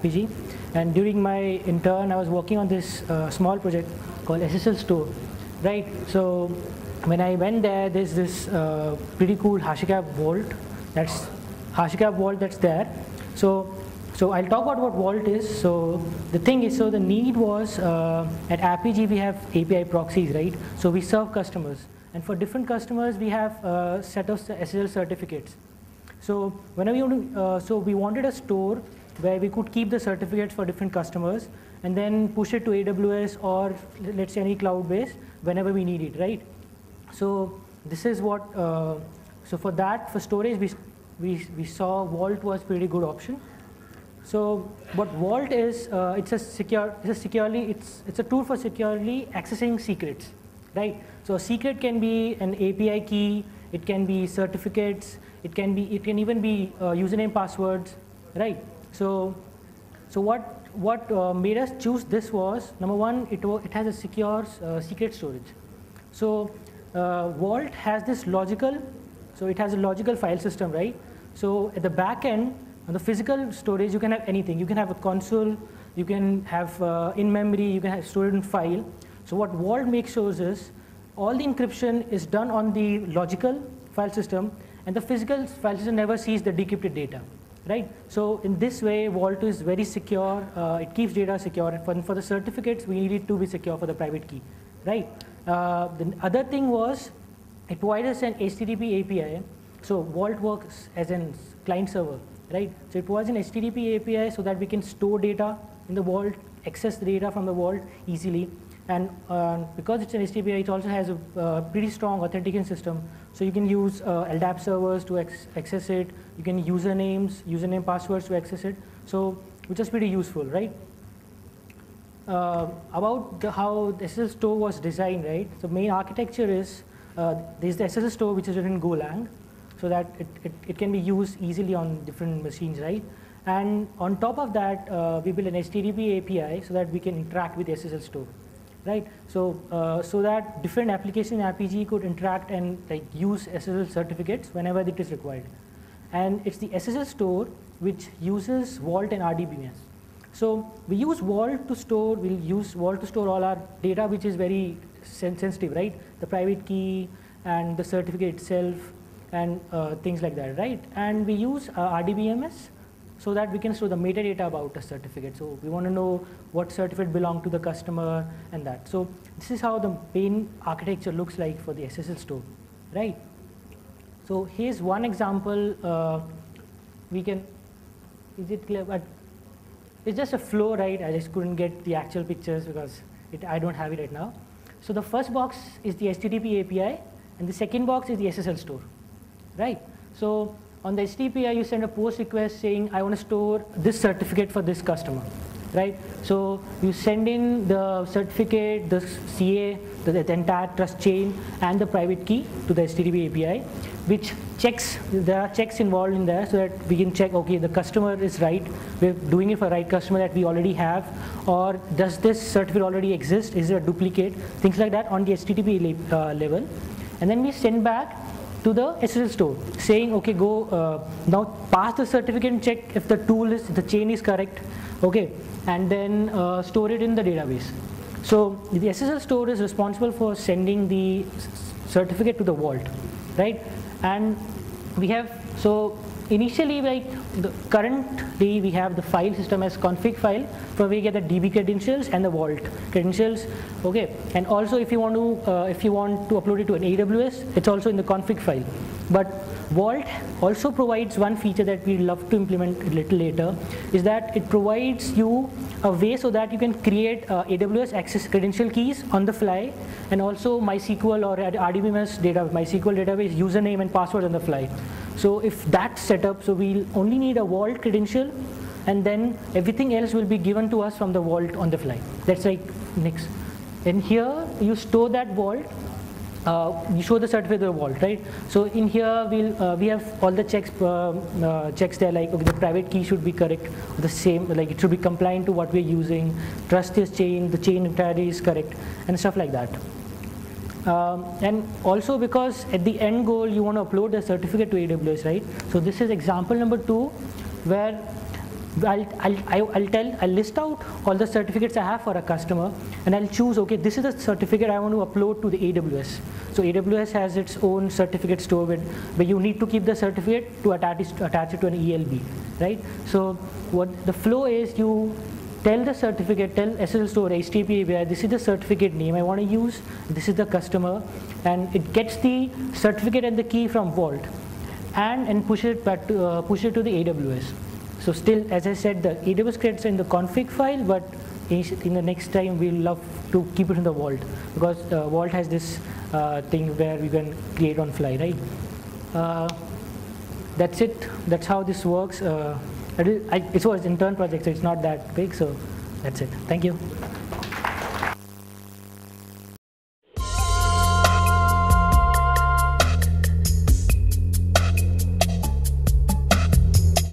Apigee. And during my intern, I was working on this small project called SSL Store, right? So when I went there, there's this pretty cool HashiCorp Vault. That's HashiCorp Vault that's there. So I'll talk about what Vault is. So the thing is, so the need was at Apigee we have API proxies, right? So we serve customers, and for different customers we have a set of SSL certificates. So whenever you want to, so we wanted a store where we could keep the certificates for different customers and then push it to AWS or let's say any cloud base whenever we need it, right? So this is what. So for that, for storage, we saw Vault was pretty good option. So what Vault is, it's a tool for securely accessing secrets, right? So a secret can be an API key, it can be certificates, it can even be username, passwords, right? So what made us choose this was, number one, it has a secure secret storage. So Vault has this logical, so it has a logical file system, right? So at the back end, on the physical storage, you can have anything. You can have a console, you can have in memory, you can have stored in file. So what Vault makes sure is all the encryption is done on the logical file system, and the physical file system never sees the decrypted data, right? So in this way, Vault is very secure. It keeps data secure. And for the certificates, we need it to be secure for the private key, right? The other thing was it provides us an HTTP API. So Vault works as a client server, right? So it provides an HTTP API so that we can store data in the Vault, access the data from the Vault easily. And because it's an HTTP, it also has a pretty strong authentication system. So you can use LDAP servers to access it. You can username, passwords to access it. So which is pretty useful, right? About how the SSL store was designed, right? So main architecture is there's the SSL store which is written in Golang, so that it can be used easily on different machines, right? And on top of that, we built an HTTP API so that we can interact with the SSL store, right? So so that different applications in Apigee could interact and like use SSL certificates whenever it is required. And it's the SSL store which uses Vault and RDBMS. So we use Vault to store. We'll use Vault to store all our data, which is very sensitive, right? The private key and the certificate itself and things like that, right? And we use RDBMS so that we can store the metadata about a certificate. So we want to know what certificate belongs to the customer and that. So this is how the main architecture looks like for the SSL store, right? So here's one example. Is it clear? But it's just a flow, right? I just couldn't get the actual pictures because I don't have it right now. So the first box is the HTTP API, and the second box is the SSL store, right? So on the HTTP, you send a post request saying, I want to store this certificate for this customer, right? So you send in the certificate, the CA, the entire trust chain, and the private key to the HTTP API, which checks, there are checks involved in there so that we can check, okay, the customer is right, we're doing it for right customer that we already have, or does this certificate already exist, is it a duplicate, things like that on the HTTP level. And then we send back to the SSL store saying, okay, go now pass the certificate and check if the chain is correct, okay, and then store it in the database. So the SSL store is responsible for sending the certificate to the Vault, right? And we have, so initially, like currently we have the file system as config file where we get the DB credentials and the Vault credentials, okay. And also if you want to upload it to an AWS, it's also in the config file. But Vault also provides one feature that we'd love to implement a little later, is that it provides you a way so that you can create AWS access credential keys on the fly, and also MySQL or RDBMS MySQL database username and password on the fly. So if that's set up, so we'll only need a Vault credential, and then everything else will be given to us from the Vault on the fly. That's like next. And here you store that Vault. You show the certificate of the Vault, right? So in here we have all the checks there, like okay, the private key should be correct, the same, like it should be compliant to what we're using. Trust is chain, the chain entirety is correct, and stuff like that. And also because at the end goal you want to upload the certificate to AWS, right? So this is example number 2, where I'll list out all the certificates I have for a customer, and I'll choose, okay, this is the certificate I want to upload to the AWS. So AWS has its own certificate store where you need to keep the certificate to attach it to an ELB, right? So what the flow is, you tell the certificate, tell SSL Store HTTP where this is the certificate name I want to use, this is the customer, and it gets the certificate and the key from Vault, and push it to the AWS. So still, as I said, the AWS creates in the config file, but in the next time we'll love to keep it in the Vault, because Vault has this thing where you can create on fly, right? That's it. That's how this works. It was an intern project, so it's not that big. So that's it. Thank you.